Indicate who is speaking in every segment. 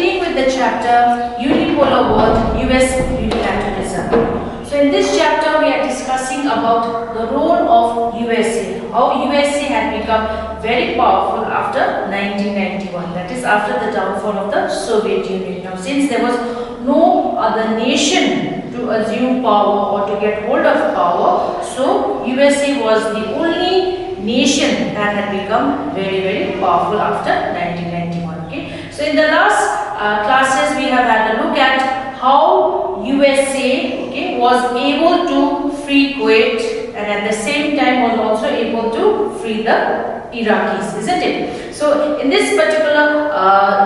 Speaker 1: continuing with the chapter Uni-Polar World, US Unilateralism. So in this chapter we are discussing about the role of USA, how USA had become very powerful after 1991, that is after the downfall of the Soviet Union. Now since there was no other nation to assume power or to get hold of power, so USA was the only nation that had become very powerful after 1991. Okay, so in the last classes we have had a look at how USA was able to free Kuwait and at the same time was also able to free the Iraqis, isn't it? So in this particular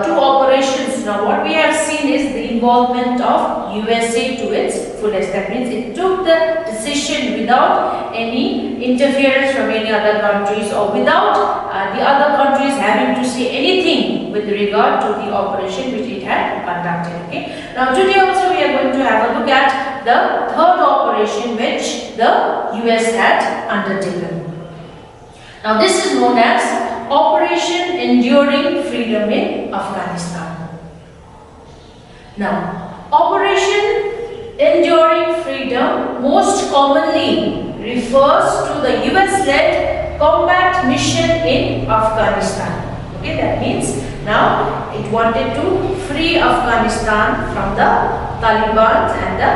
Speaker 1: two operations, now what we have seen is the involvement of USA to its fullest. That means it took the decision without any interference from any other countries or without the other countries having to say anything with regard to the operation which it had conducted. Okay. Now today also we are going to have a look at the third operation which the US had undertaken. Now this is known as Operation Enduring Freedom in Afghanistan. Now, Operation Enduring Freedom most commonly refers to the US-led combat mission in Afghanistan. Okay, that means now it wanted to free Afghanistan from the Taliban and the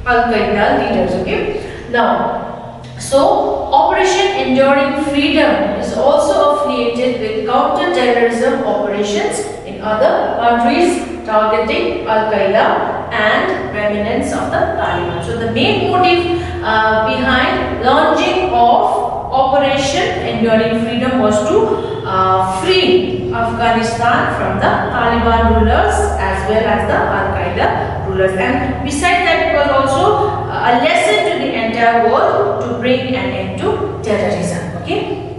Speaker 1: Al-Qaeda leaders. Okay, now so Operation Enduring Freedom is also affiliated with counter-terrorism operations in other countries targeting Al-Qaeda and remnants of the Taliban. So the main motive behind launching of Operation Enduring Freedom was to free Afghanistan from the Taliban rulers as well as the Al-Qaeda rulers. And besides that, it was also a lesson to the entire world to bring an end to terrorism. Okay.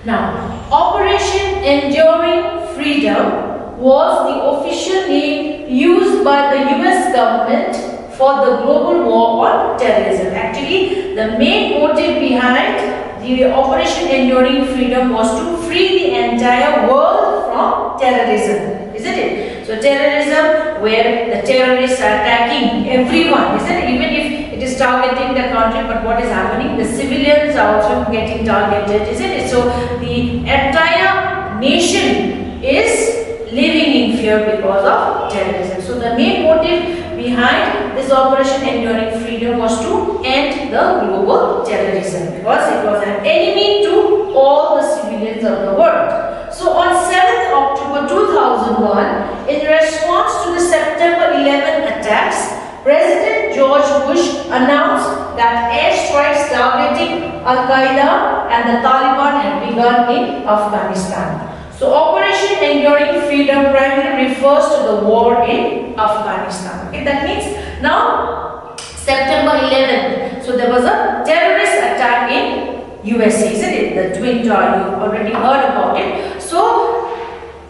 Speaker 1: Now, Operation Enduring Freedom was the official name used by the US government for the global war on terrorism. Actually, the main motive behind the Operation Enduring Freedom was to free the entire world from terrorism, isn't it? So terrorism, where the terrorists are attacking everyone, isn't it? Even if it is targeting the country, but what is happening? The civilians are also getting targeted, isn't it? So the entire nation is living in fear because of terrorism. So the main motive behind this Operation Enduring Freedom was to end the global terrorism because it was an enemy to all the civilians of the world. So on 7th October 2001, in response to the September 11 attacks, President George Bush announced that airstrikes targeting Al-Qaeda and the Taliban had begun in Afghanistan. So Operation Enduring Freedom primarily refers to the war in Afghanistan. Okay, that means now September 11th. So there was a terrorist attack in USA, isn't it? The Twin Tower, you already heard about it. So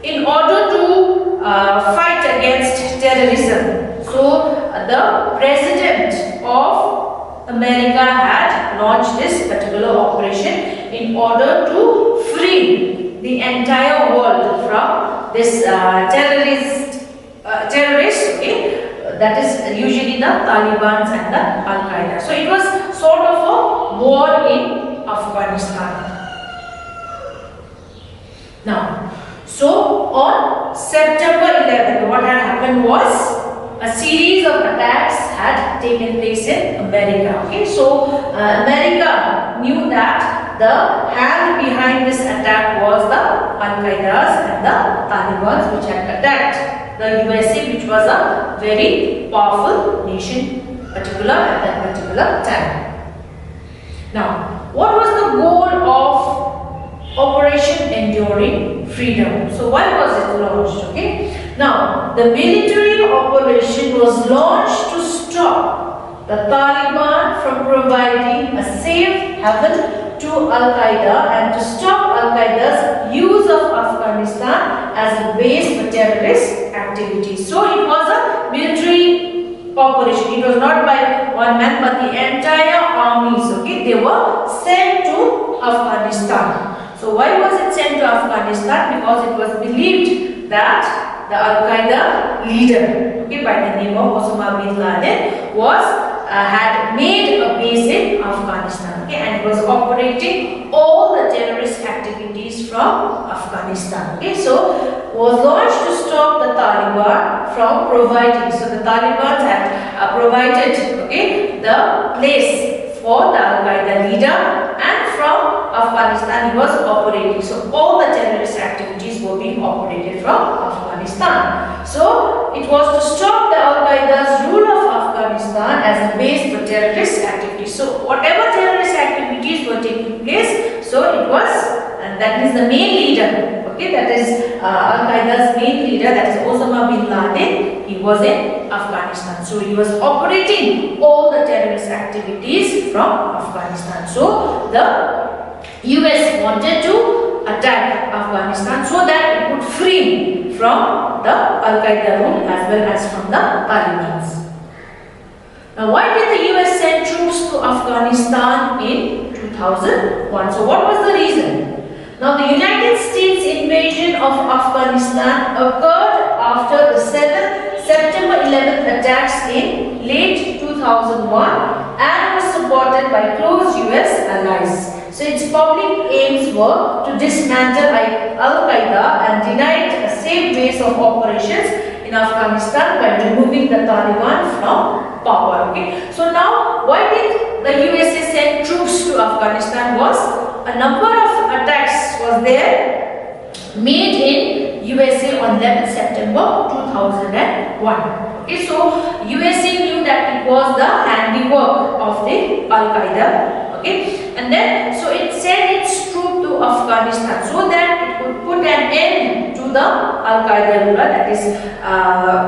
Speaker 1: in order to fight against terrorism, so the President of America had launched this particular operation in order to free the entire world from this terrorist, okay, that is usually the Taliban and the Al-Qaeda. So it was sort of a war in Afghanistan. Now, so on September 11th, what had happened was a series of attacks had taken place in America. Okay, so America knew that the hand behind this attack was the Al-Qaeda's and the Taliban's, which had attacked the USA, which was a very powerful nation, particular at that particular time. Now, what was the goal of Operation Enduring Freedom? So why was it launched? Okay. Now, the military operation was launched to stop the Taliban from providing a safe haven to Al-Qaeda and to stop Al-Qaeda's use of Afghanistan as a base for terrorist activities. So it was a military operation. It was not by one man, but the entire armies, okay, they were sent to Afghanistan. So why was it sent to Afghanistan? Because it was believed that the Al-Qaeda leader, okay, by the name of Osama bin Laden, had made a base in Afghanistan, okay, and was operating all the terrorist activities from Afghanistan, okay. So was launched to stop the Taliban from providing. So the Taliban had provided, okay, the place for the Al-Qaeda leader, and from Afghanistan he was operating. So all the terrorist activities were being operated from Afghanistan. So it was to stop the Al-Qaeda's rule of Afghanistan as a base for terrorist activities. So whatever terrorist activities were taking place, so it was, and that is the main leader. Okay, that is Al-Qaeda's main leader, that is Osama bin Laden. He was in Afghanistan. So he was operating all the terrorist activities from Afghanistan. So the US wanted to attack Afghanistan so that it would free from the Al-Qaeda rule as well as from the Taliban. Now, why did the US send troops to Afghanistan in 2001? So what was the reason? Now, the United States invasion of Afghanistan occurred after the September 11th attacks in late 2001 and was supported by close US allies. So, its public aims were to dismantle Al-Qaeda and deny it a safe base of operations in Afghanistan by removing the Taliban from power. Okay. So, now why did the USA send troops to Afghanistan? Was a number of attacks was there made in USA on 11th September 2001. Okay, so USA knew that it was the handiwork of the Al-Qaeda. Okay, and then so it sent its troop to Afghanistan so that it could put an end to the Al-Qaeda ruler, that is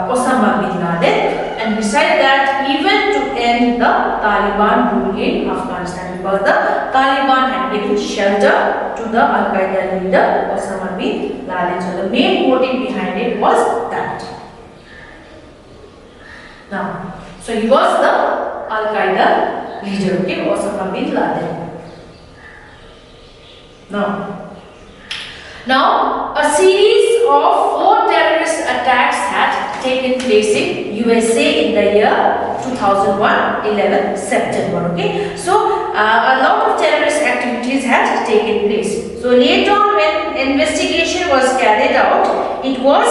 Speaker 1: Osama bin Laden, and besides that, even to end the Taliban rule in Afghanistan, because the Taliban had given shelter to the Al-Qaeda leader Osama bin Laden. So the main motive behind it was that. Now, so he was the Al-Qaeda leader, okay, Osama bin Laden. Now, a series of 4 terrorist attacks had taken place in USA in the year 2001, 11 September. Okay, so a lot of terrorist activities had taken place. So later on, when investigation was carried out, it was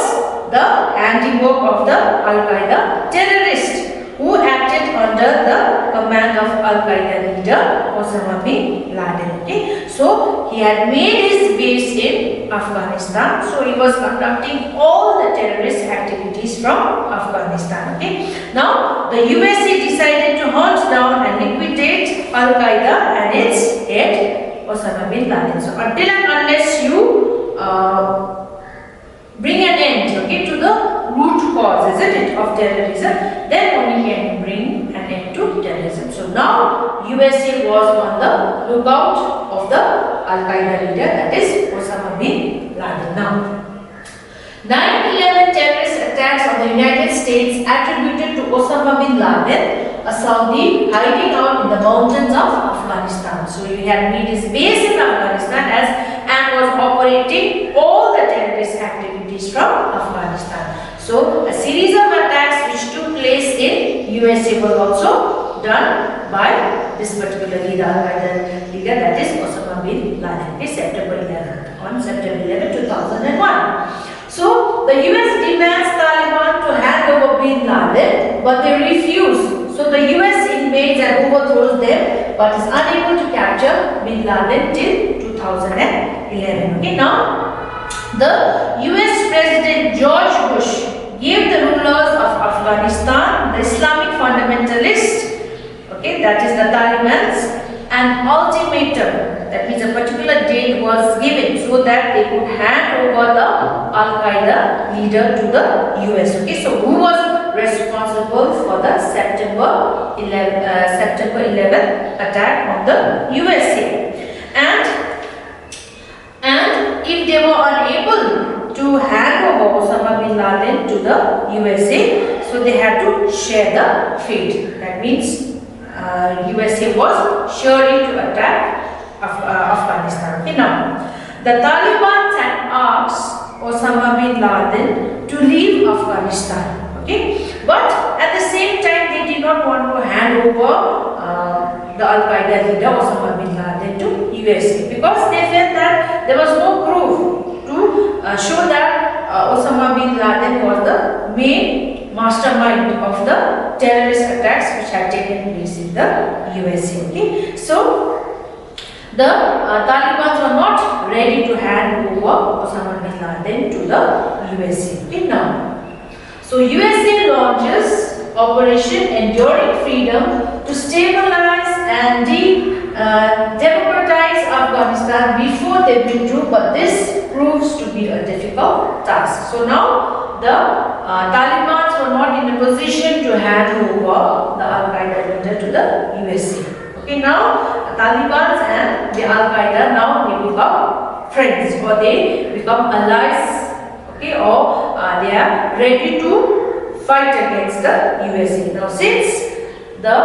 Speaker 1: the handiwork of the Al-Qaeda terrorists who acted under the command of Al-Qaeda leader Osama bin Laden. Okay, so he had made his base in Afghanistan. So he was conducting all the terrorist activities from Afghanistan. Okay, now the USA decided to hunt down and liquidate Al-Qaeda and its head Osama bin Laden. So until and unless you bring an end, okay, to the root cause, isn't it, of terrorism, then only can bring an end to terrorism. So now USA was on the lookout of the Al-Qaeda leader, that is Osama bin Laden. Now, 9/11 terrorist attacks on the United States attributed to Osama bin Laden, a Saudi hiding out in the mountains of Afghanistan. So he had made his base in Afghanistan and was operating all the terrorist activities from Afghanistan. So a series of attacks which took place in USA were also done by this particular leader, Al-Qaeda leader, that is Osama bin Laden, September 11th, on September 11, 2001. So the US demands Taliban to hand over bin Laden, but they refuse. So the US invades and overthrows them, but is unable to capture bin Laden till 2011. Okay, now the US President George Bush gave the rulers of Afghanistan, the Islamic fundamentalists, okay, that is the Taliban, an ultimatum. That means a particular date was given so that they could hand over the Al-Qaeda leader to the US. Okay, so who was responsible for the September 11th attack on the USA? And if they were unable to hand over Osama bin Laden to the USA, so they had to share the fate. That means USA was surely to attack Afghanistan. Okay, now the Taliban had asked Osama bin Laden to leave Afghanistan. Okay, but at the same time they did not want to hand over the Al-Qaeda leader Osama bin Laden to USA because they felt that there was no proof to show that Osama bin Laden was the main mastermind of the terrorist attacks which had taken place in the USA. Okay, so the Taliban were not ready to hand over Osama bin Laden to the USA. Okay, now, so USA launches Operation Enduring Freedom to stabilize and democratize Afghanistan before they withdrew, but this proves to be a difficult task. So now the Taliban were not in a position to hand over the Al-Qaeda leader to the USA. Okay, now the Taliban and the Al-Qaeda now they become friends or they become allies. Okay, or they are ready to fight against the USA. Now, since the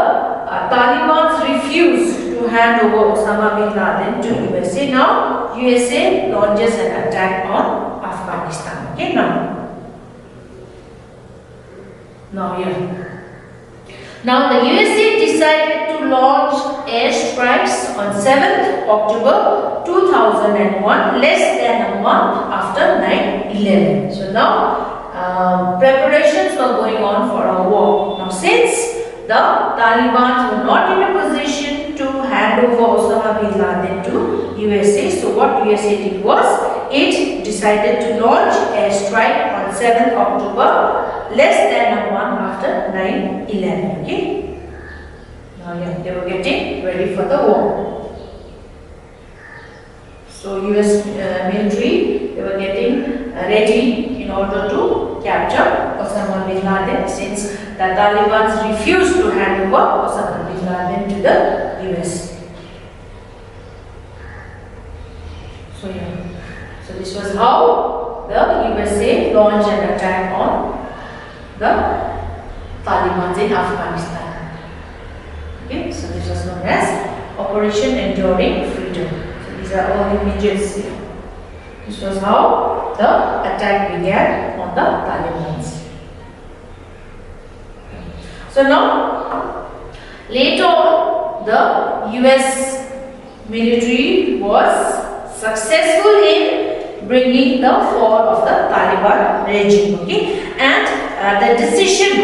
Speaker 1: Taliban refused to hand over Osama bin Laden to USA, now USA launches an attack on Afghanistan. Okay, now the USA decided to launch airstrikes on 7th October 2001, less than a month after 9/11. So now preparations were going on for a war. Now, since the Taliban were not in a position to hand over Osama bin Laden to USA, so what USA did was it decided to launch airstrike on 7th October, less than a month after 9/11. Okay. Now, they were getting ready for the war. So US military, they were getting ready in order to capture Osama bin Laden, since the Taliban refused to hand over Osama bin Laden to the US. So this was how the USA launched an attack on the Taliban in Afghanistan. Okay, so this was known as Operation Enduring Freedom. So these are all images here. This was how the attack began on the Taliban. So now, later on, the US military was successful in bringing the fall of the Taliban regime. Okay, and the decision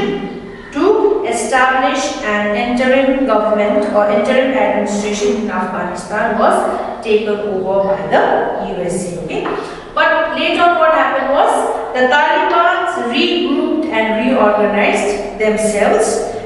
Speaker 1: to establish an interim government or interim administration in Afghanistan was taken over by the USA. Okay, but later on what happened was the Taliban regrouped and reorganized themselves,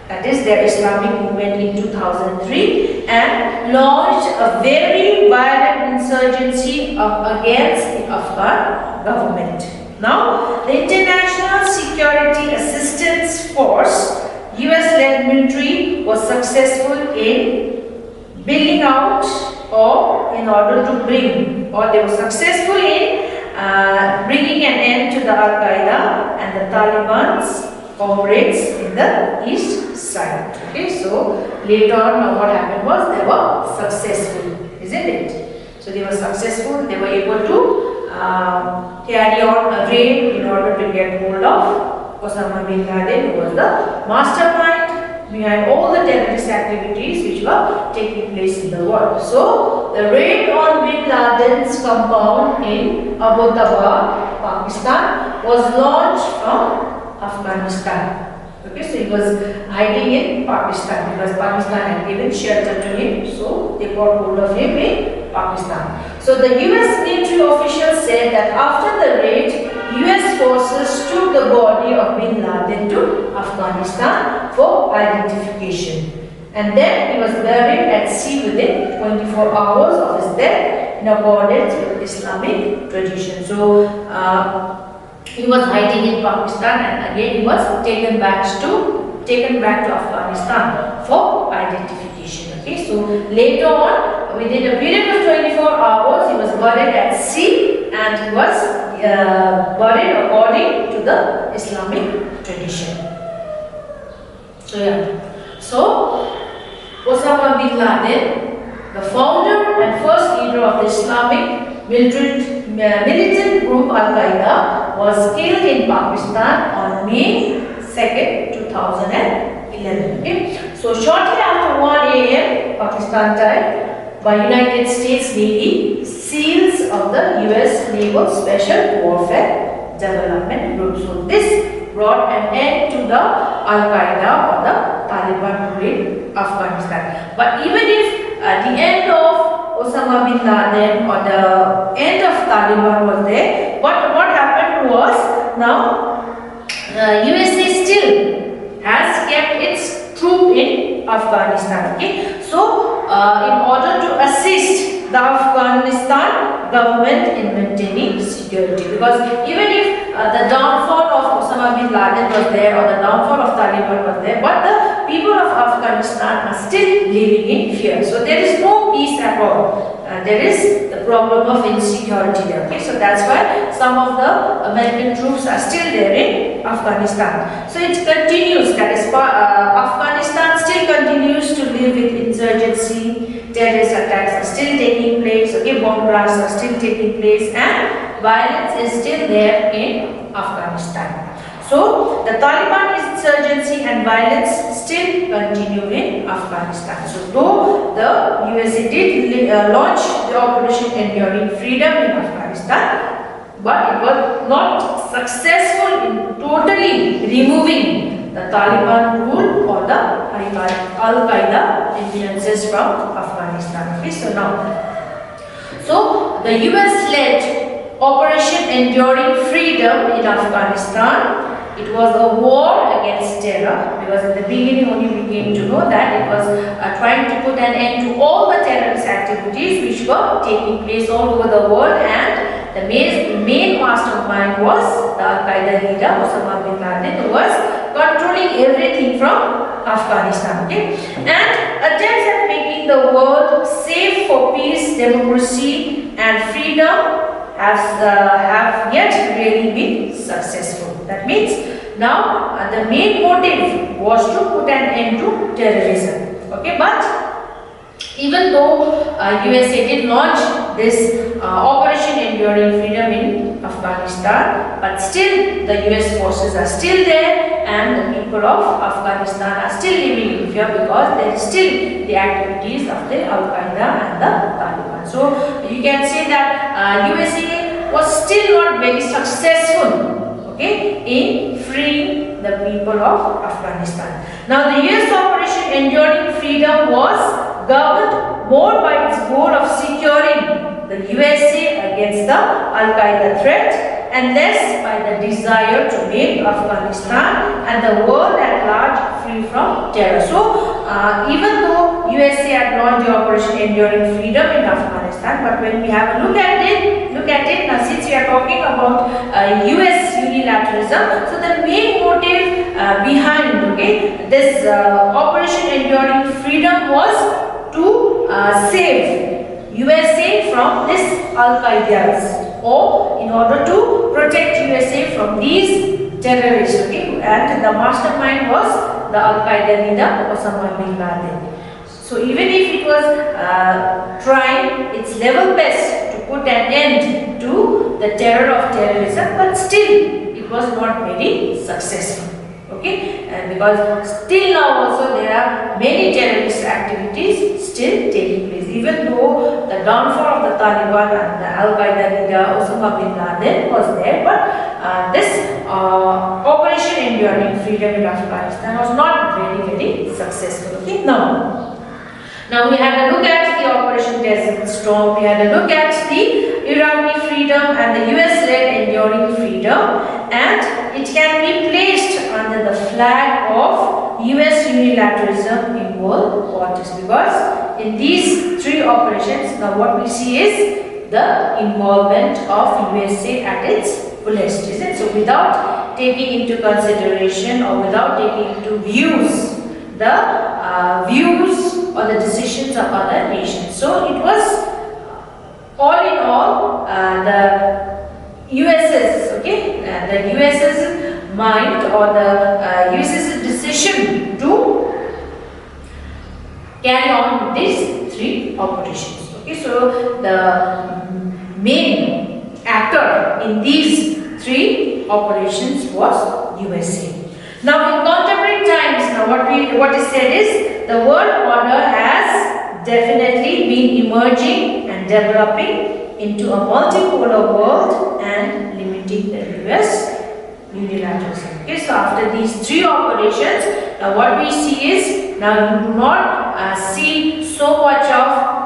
Speaker 1: that is their Islamic movement, in 2003 and launched a very violent insurgency against the Afghan government. Now, the International Security Assistance Force, US-led military, was successful in building out, or in order to bring, or they were successful in bringing an end to the Al-Qaeda and the Taliban's comrades in the east side. Okay, so later on what happened was they were successful, isn't it? So they were successful, they were able to carry on a raid in order to get hold of Osama bin Laden, who was the mastermind behind all the terrorist activities which were taking place in the world. So the raid on bin Laden's compound in Abbottabad, Pakistan, was launched from Afghanistan. Okay, so he was hiding in Pakistan because Pakistan had given shelter to him, so they got hold of him in Pakistan. So the US military officials said that after the raid, US forces took the body of bin Laden to Afghanistan for identification, and then he was buried at sea within 24 hours of his death in accordance with Islamic tradition. So he was hiding in Pakistan, and again he was taken back to Afghanistan for identification. Okay, so later on, within a period of 24 hours, he was buried at sea, and he was buried according to the Islamic tradition. So Osama bin Laden, the founder and first leader of the Islamic militant group Al-Qaeda was killed in Pakistan on May 2nd, 2011. Okay? So shortly after 1 a.m. Pakistan time, by United States Navy SEALs of the US Naval Special Warfare Development Group. So this brought an end to the Al-Qaeda or the Taliban rule in Afghanistan. But even if the end of Osama bin Laden or the end of Taliban was there, but what happened was, now USA still has kept its troop in Afghanistan. Okay, so in order to assist the Afghanistan government in maintaining security, because even if the downfall of Osama bin Laden was there or the downfall of Taliban was there, but the people of Afghanistan are still living in fear. So there is no peace at all. There is the problem of insecurity there. Okay, so that's why some of the American troops are still there in Afghanistan. So it continues, that is, Afghanistan still continues to live with insurgency, terrorist attacks are still taking place, okay, bomb blasts are still taking place, and violence is still there in Afghanistan. So the Taliban insurgency and violence still continue in Afghanistan. So though the USA did launch the Operation Enduring Freedom in Afghanistan, but it was not successful in totally removing the Taliban rule or the Al-Qaeda influences from Afghanistan. Okay, so now, so the US led Operation Enduring Freedom in Afghanistan. It was a war against terror, because in the beginning only we came to know that it was trying to put an end to all the terrorist activities which were taking place all over the world, and the main mastermind was the Al-Qaeda leader Osama bin Laden, who was controlling everything from Afghanistan. Okay? And attempts at making the world safe for peace, democracy and freedom have yet really been successful. That means now the main motive was to put an end to terrorism. Okay, but even though USA did launch this Operation Enduring Freedom in Afghanistan, but still the US forces are still there, and the people of Afghanistan are still living in fear, because there is still the activities of the Al-Qaeda and the Taliban. So you can say that USA was still not very successful, okay, in freeing the people of Afghanistan. Now the US Operation Enduring Freedom was governed more by its goal of securing the USA against the Al-Qaeda threat, and less by the desire to make Afghanistan and the world at large free from terror. So even though USA had launched the Operation Enduring Freedom in Afghanistan, but when we have a look at it now, since we are talking about US unilateralism, so the main motive behind, okay, this Operation Enduring Freedom was to save USA from this Al-Qaeda's, or in order to protect USA from these terrorists. Okay, and the mastermind was the Al-Qaeda leader Osama bin Laden. So even if it was trying its level best to put an end to the terror of terrorism, but still it was not very successful. Okay, and because still now also there are many terrorist activities still taking place, even though the downfall of the Taliban and the Al-Qaeda leader Osama bin Laden was there, but this Operation Enduring Freedom in Afghanistan was not very successful. Okay, now we had a look at the Operation Desert Storm, we had a look at the Iraqi freedom and the US-led Enduring Freedom, and it can be placed under the flag of US unilateralism in world waters, because in these three operations, now what we see is the involvement of USA at its fullest, is it? So without taking into consideration or without taking into views the views or the decisions of other nations. So it was all in all the US's, okay, the US's mind or the US's decision to carry on with these three operations. Okay, so the main actor in these three operations was USA. Now in contemporary times, now what is said is the world order has definitely been emerging and developing into a multipolar world and limiting the US unilateralism. Okay, so after these three operations, now what we see is, now you do not see so much of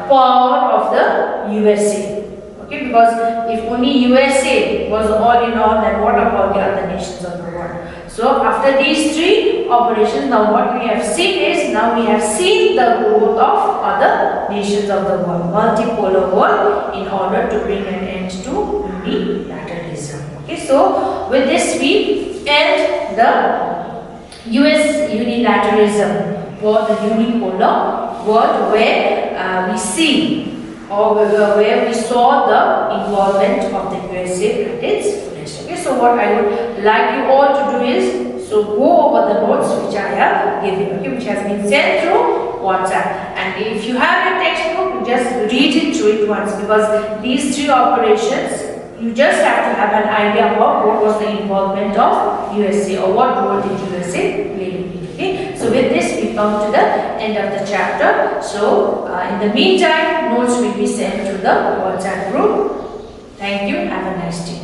Speaker 1: power of the USA. Okay, because if only USA was all in all, then what about the other nations of the world? So after these three operations, now what we have seen is, now we have seen the growth of other nations of the world, multipolar world, in order to bring an end to unilateralism. Okay, so with this we end the US unilateralism, or the unipolar world, where we see, or where we saw the involvement of the USA and its friends. Okay, so what I would like you all to do is, so go over the notes which I have given, okay, which has been sent through WhatsApp. And if you have a textbook, just read it through it once, because these three operations, you just have to have an idea about what was the involvement of USA, or what role did USA play. Okay, so with this we come to the end of the chapter. So in the meantime, notes will be sent to the WhatsApp group. Thank you. Have a nice day.